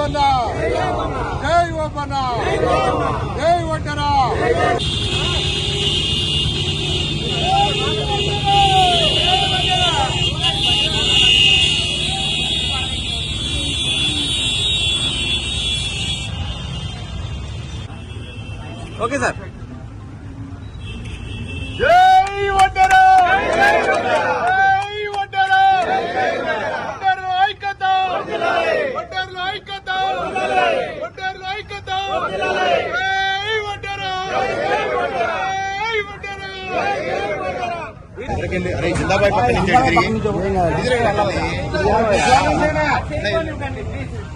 ఓబన్న జై ఓబన్న జై ఒడ్డరా. Okay sir. జై ఒడ్డరా జై ఒడ్డరా ఒడ్డర్ల ఐక్యత ఒడ్డర్ల ఐక్యత ఒడ్డర్ల ఐక్యత జై ఒడ్డరా జై ఒడ్డరా. అరే జిందాబాద్ పక్క నుంచి